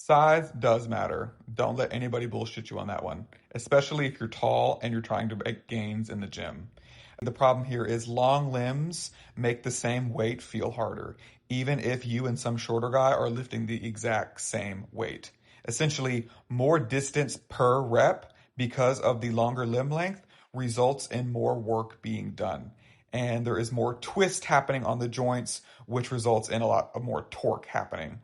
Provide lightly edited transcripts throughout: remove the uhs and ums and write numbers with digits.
Size does matter. Don't let anybody bullshit you on that one, especially if you're tall and you're trying to make gains in the gym. The problem here is long limbs make the same weight feel harder, even if you and some shorter guy are lifting the exact same weight. Essentially, more distance per rep because of the longer limb length results in more work being done. And there is more twist happening on the joints, which results in a lot of more torque happening.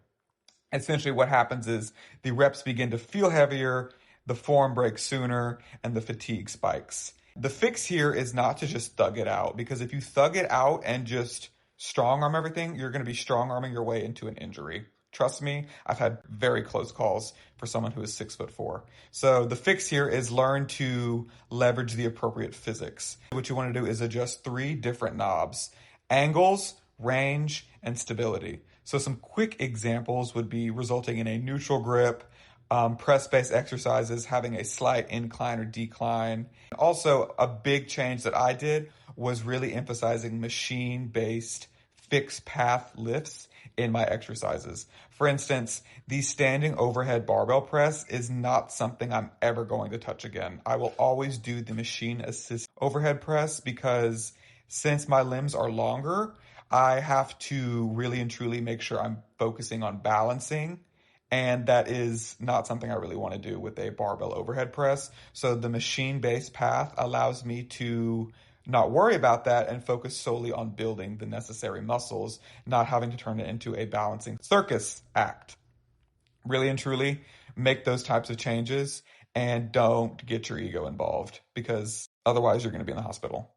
Essentially, what happens is the reps begin to feel heavier, the form breaks sooner, and the fatigue spikes. The fix here is not to just thug it out, because if you thug it out and just strong arm everything, you're going to be strong arming your way into an injury. Trust me, I've had very close calls for someone who is 6'4". So the fix here is learn to leverage the appropriate physics. What you want to do is adjust three different knobs: angles, range, and stability. So some quick examples would be resulting in a neutral grip, press-based exercises having a slight incline or decline. Also, a big change that I did was really emphasizing machine-based fixed path lifts in my exercises. For instance, the standing overhead barbell press is not something I'm ever going to touch again. I will always do the machine assist overhead press because since my limbs are longer, I have to really and truly make sure I'm focusing on balancing. And that is not something I really want to do with a barbell overhead press. So the machine-based path allows me to not worry about that and focus solely on building the necessary muscles, not having to turn it into a balancing circus act. Really and truly make those types of changes and don't get your ego involved, because otherwise you're going to be in the hospital.